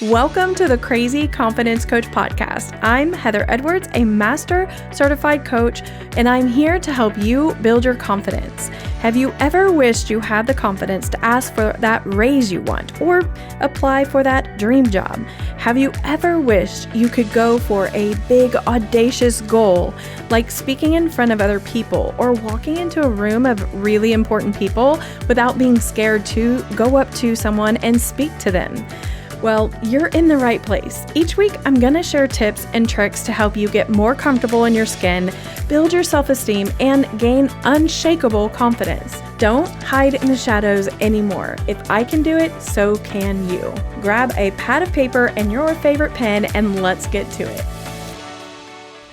Welcome to the Crazy Confidence Coach podcast. I'm Heather Edwards, a master certified coach, and I'm here to help you build your confidence. Have you ever wished you had the confidence to ask for that raise you want or apply for that dream job? Have you ever wished you could go for a big, audacious goal, like speaking in front of other people or walking into a room of really important people without being scared to go up to someone and speak to them? Well, you're in the right place. Each week, I'm going to share tips and tricks to help you get more comfortable in your skin, build your self-esteem, and gain unshakable confidence. Don't hide in the shadows anymore. If I can do it, so can you. Grab a pad of paper and your favorite pen, and let's get to it.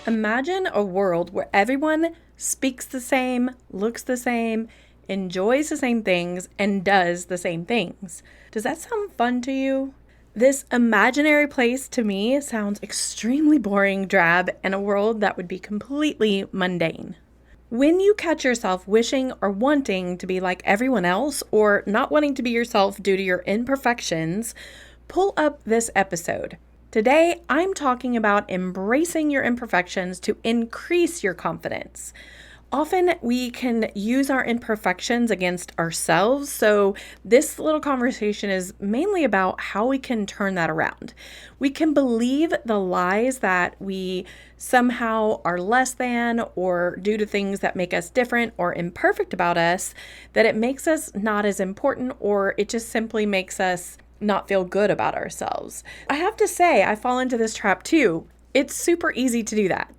Imagine a world where everyone speaks the same, looks the same, enjoys the same things, and does the same things. Does that sound fun to you? This imaginary place to me sounds extremely boring, drab, and a world that would be completely mundane. When you catch yourself wishing or wanting to be like everyone else or not wanting to be yourself due to your imperfections, pull up this episode. Today, I'm talking about embracing your imperfections to increase your confidence. Often we can use our imperfections against ourselves, so this little conversation is mainly about how we can turn that around. We can believe the lies that we somehow are less than, or due to things that make us different or imperfect about us, that it makes us not as important, or it just simply makes us not feel good about ourselves. I have to say, I fall into this trap too. It's super easy to do that.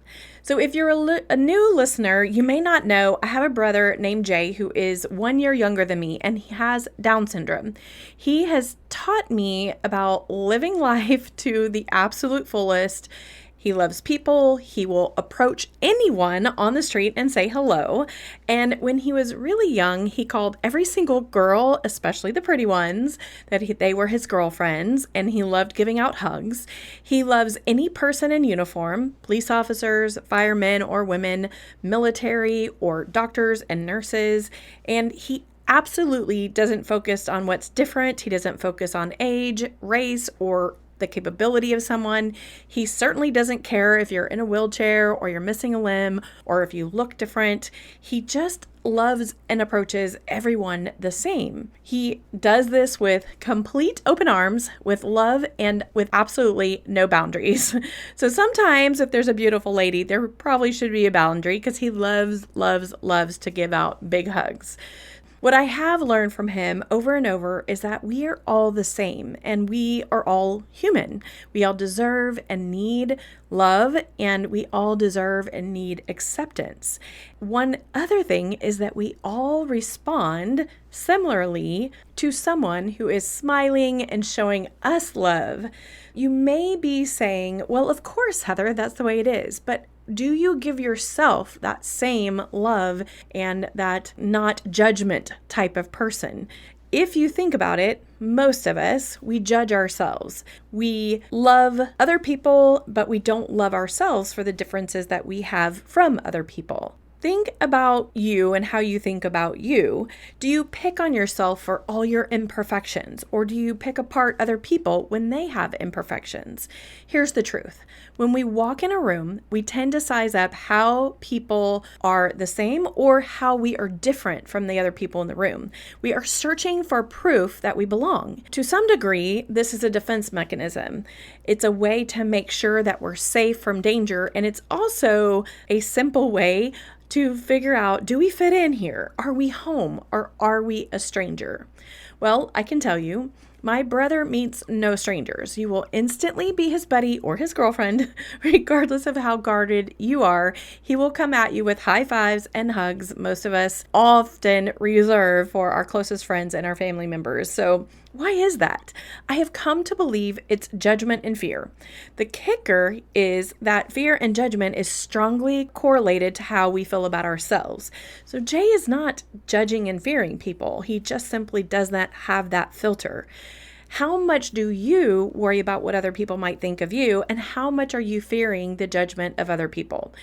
So if you're a new listener, you may not know, I have a brother named Jay who is 1 year younger than me, and he has Down syndrome. He has taught me about living life to the absolute fullest. He loves people. He will approach anyone on the street and say hello. And when he was really young, he called every single girl, especially the pretty ones, that they were his girlfriends, and he loved giving out hugs. He loves any person in uniform, police officers, firemen or women, military or doctors and nurses, and he absolutely doesn't focus on what's different. He doesn't focus on age, race, or the capability of someone. He certainly doesn't care if you're in a wheelchair or you're missing a limb or if you look different. He just loves and approaches everyone the same. He does this with complete open arms, with love, and with absolutely no boundaries. So sometimes if there's a beautiful lady, there probably should be a boundary because he loves to give out big hugs. What I have learned from him over and over is that we are all the same and we are all human. We all deserve and need love, and we all deserve and need acceptance. One other thing is that we all respond similarly to someone who is smiling and showing us love. You may be saying, well, of course, Heather, that's the way it is, but do you give yourself that same love and that not judgment type of person? If you think about it, most of us, we judge ourselves. We love other people, but we don't love ourselves for the differences that we have from other people. Think about you and how you think about you. Do you pick on yourself for all your imperfections, or do you pick apart other people when they have imperfections? Here's the truth. When we walk in a room, we tend to size up how people are the same or how we are different from the other people in the room. We are searching for proof that we belong. To some degree, this is a defense mechanism. It's a way to make sure that we're safe from danger, and it's also a simple way to figure out, do we fit in here? Are we home or are we a stranger? Well, I can tell you, my brother meets no strangers. You will instantly be his buddy or his girlfriend, regardless of how guarded you are. He will come at you with high fives and hugs. Most of us often reserve for our closest friends and our family members. So why is that? I have come to believe it's judgment and fear. The kicker is that fear and judgment is strongly correlated to how we feel about ourselves. So Jay is not judging and fearing people. He just simply does not have that filter. How much do you worry about what other people might think of you, and how much are you fearing the judgment of other people?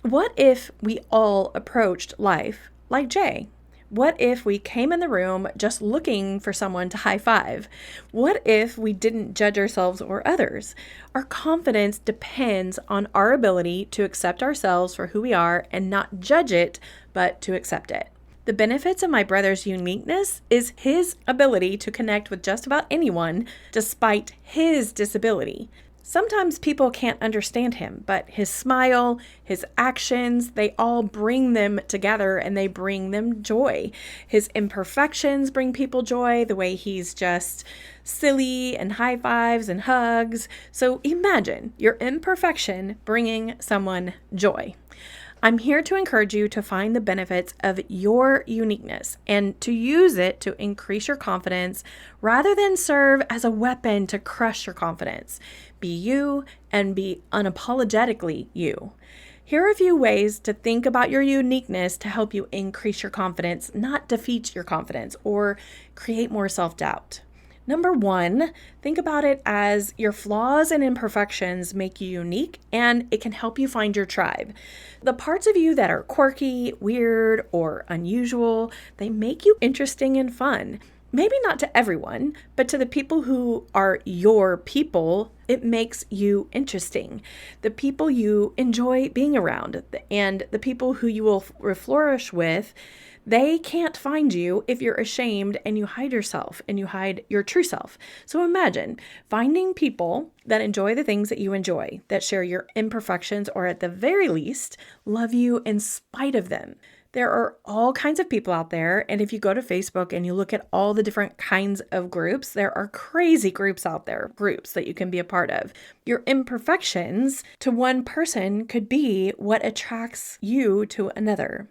What if we all approached life like Jay? What if we came in the room just looking for someone to high five? What if we didn't judge ourselves or others? Our confidence depends on our ability to accept ourselves for who we are and not judge it, but to accept it. The benefits of my brother's uniqueness is his ability to connect with just about anyone despite his disability. Sometimes people can't understand him, but his smile, his actions, they all bring them together and they bring them joy. His imperfections bring people joy, the way he's just silly and high fives and hugs. So imagine your imperfection bringing someone joy. I'm here to encourage you to find the benefits of your uniqueness and to use it to increase your confidence rather than serve as a weapon to crush your confidence. Be you and be unapologetically you. Here are a few ways to think about your uniqueness to help you increase your confidence, not defeat your confidence or create more self-doubt. Number one, think about it as your flaws and imperfections make you unique and it can help you find your tribe. The parts of you that are quirky, weird, or unusual, they make you interesting and fun. Maybe not to everyone, but to the people who are your people, it makes you interesting. The people you enjoy being around and the people who you will flourish with, they can't find you if you're ashamed and you hide yourself and you hide your true self. So imagine finding people that enjoy the things that you enjoy, that share your imperfections, or at the very least, love you in spite of them. There are all kinds of people out there, and if you go to Facebook and you look at all the different kinds of groups, there are crazy groups out there, groups that you can be a part of. Your imperfections to one person could be what attracts you to another.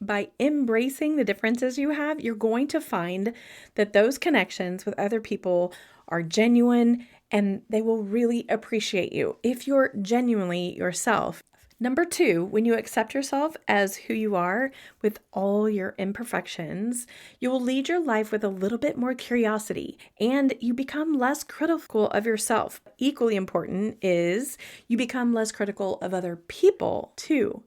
By embracing the differences you have, you're going to find that those connections with other people are genuine and they will really appreciate you if you're genuinely yourself. Number two, when you accept yourself as who you are with all your imperfections, you will lead your life with a little bit more curiosity and you become less critical of yourself. Equally important is you become less critical of other people too.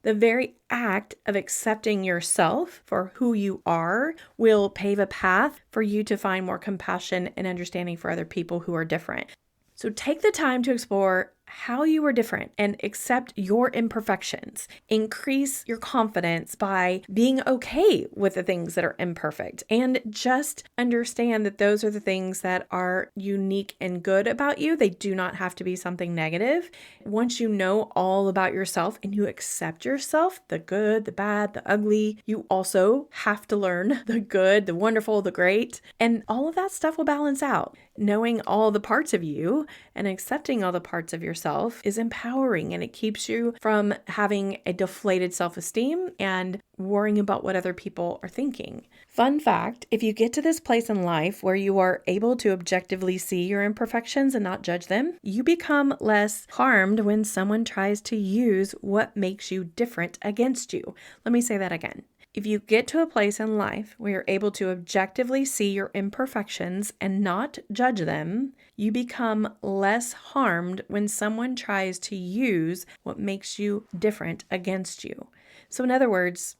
The very act of accepting yourself for who you are will pave a path for you to find more compassion and understanding for other people who are different. So take the time to explore how you are different and accept your imperfections. Increase your confidence by being okay with the things that are imperfect and just understand that those are the things that are unique and good about you. They do not have to be something negative. Once you know all about yourself and you accept yourself, the good, the bad, the ugly, you also have to learn the good, the wonderful, the great, and all of that stuff will balance out. Knowing all the parts of you and accepting all the parts of yourself is empowering, and it keeps you from having a deflated self-esteem and worrying about what other people are thinking. Fun fact, if you get to this place in life where you are able to objectively see your imperfections and not judge them, you become less harmed when someone tries to use what makes you different against you. Let me say that again. If you get to a place in life where you're able to objectively see your imperfections and not judge them, you become less harmed when someone tries to use what makes you different against you. So in other words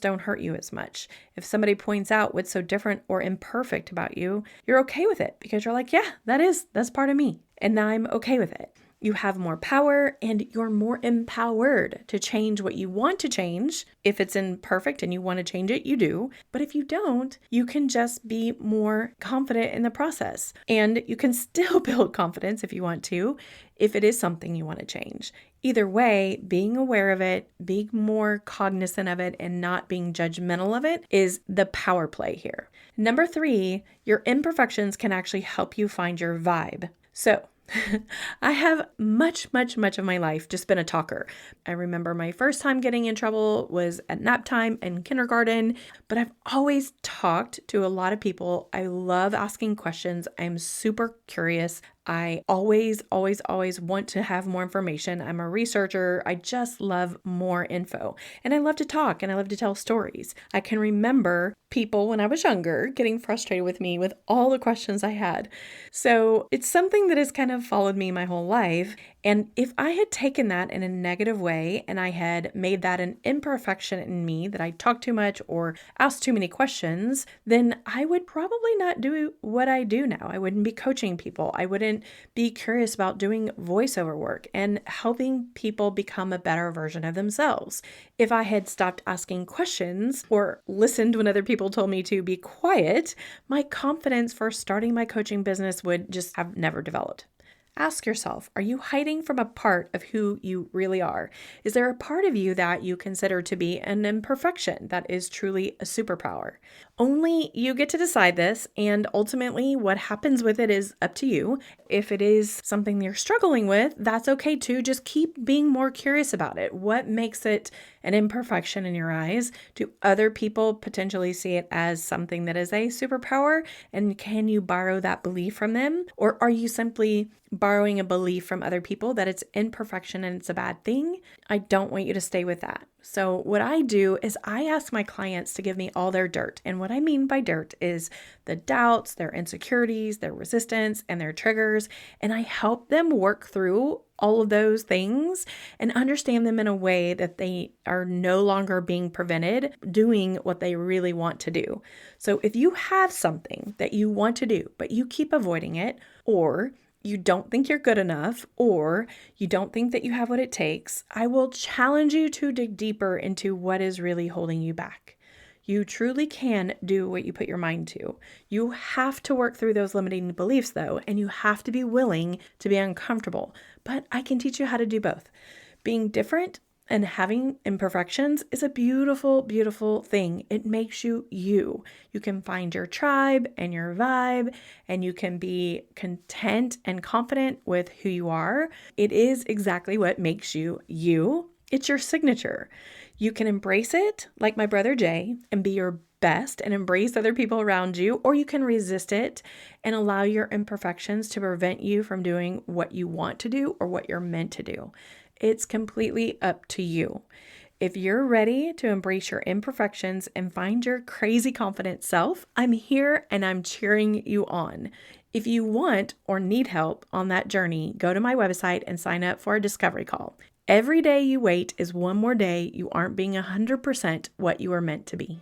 don't hurt you as much. If somebody points out what's so different or imperfect about you, you're okay with it because you're like, yeah, that's part of me. And I'm okay with it. You have more power and you're more empowered to change what you want to change. If it's imperfect and you want to change it, you do. But if you don't, you can just be more confident in the process. And you can still build confidence if you want to, if it is something you want to change. Either way, being aware of it, being more cognizant of it, and not being judgmental of it is the power play here. Number 3, your imperfections can actually help you find your vibe. So, I have much of my life just been a talker. I remember my first time getting in trouble was at nap time in kindergarten, but I've always talked to a lot of people. I love asking questions. I'm super curious. I always want to have more information. I'm a researcher. I just love more info. And I love to talk and I love to tell stories. I can remember people when I was younger getting frustrated with me with all the questions I had. So it's something that has kind of followed me my whole life. And if I had taken that in a negative way and I had made that an imperfection in me, that I talked too much or asked too many questions, then I would probably not do what I do now. I wouldn't be coaching people. I wouldn't be curious about doing voiceover work and helping people become a better version of themselves. If I had stopped asking questions or listened when other people told me to be quiet, my confidence for starting my coaching business would just have never developed. Ask yourself, are you hiding from a part of who you really are? Is there a part of you that you consider to be an imperfection that is truly a superpower? Only you get to decide this, and ultimately what happens with it is up to you. If it is something you're struggling with, that's okay too. Just keep being more curious about it. What makes it an imperfection in your eyes? Do other people potentially see it as something that is a superpower? And can you borrow that belief from them? Or are you simply borrowing a belief from other people that it's imperfection and it's a bad thing? I don't want you to stay with that. So what I do is I ask my clients to give me all their dirt. And what I mean by dirt is the doubts, their insecurities, their resistance, and their triggers. And I help them work through all of those things and understand them in a way that they are no longer being prevented doing what they really want to do. So if you have something that you want to do, but you keep avoiding it, or you don't think you're good enough, or you don't think that you have what it takes, I will challenge you to dig deeper into what is really holding you back. You truly can do what you put your mind to. You have to work through those limiting beliefs though, and you have to be willing to be uncomfortable. But I can teach you how to do both. Being different and having imperfections is a beautiful, beautiful thing. It makes you you. You can find your tribe and your vibe, and you can be content and confident with who you are. It is exactly what makes you you. It's your signature. You can embrace it like my brother Jay and be your best and embrace other people around you, or you can resist it and allow your imperfections to prevent you from doing what you want to do or what you're meant to do. It's completely up to you. If you're ready to embrace your imperfections and find your crazy confident self, I'm here and I'm cheering you on. If you want or need help on that journey, go to my website and sign up for a discovery call. Every day you wait is one more day you aren't being 100% what you are meant to be.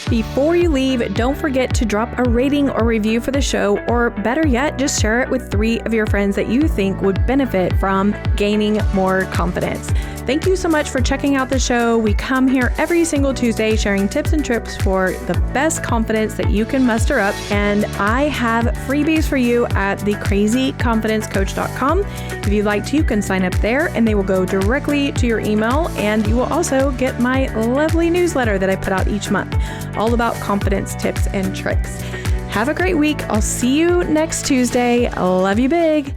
Before you leave, don't forget to drop a rating or review for the show, or better yet, just share it with 3 of your friends that you think would benefit from gaining more confidence. Thank you so much for checking out the show. We come here every single Tuesday sharing tips and tricks for the best confidence that you can muster up. And I have freebies for you at thecrazyconfidencecoach.com. If you'd like to, you can sign up there and they will go directly to your email. And you will also get my lovely newsletter that I put out each month, all about confidence tips and tricks. Have a great week. I'll see you next Tuesday. I love you big.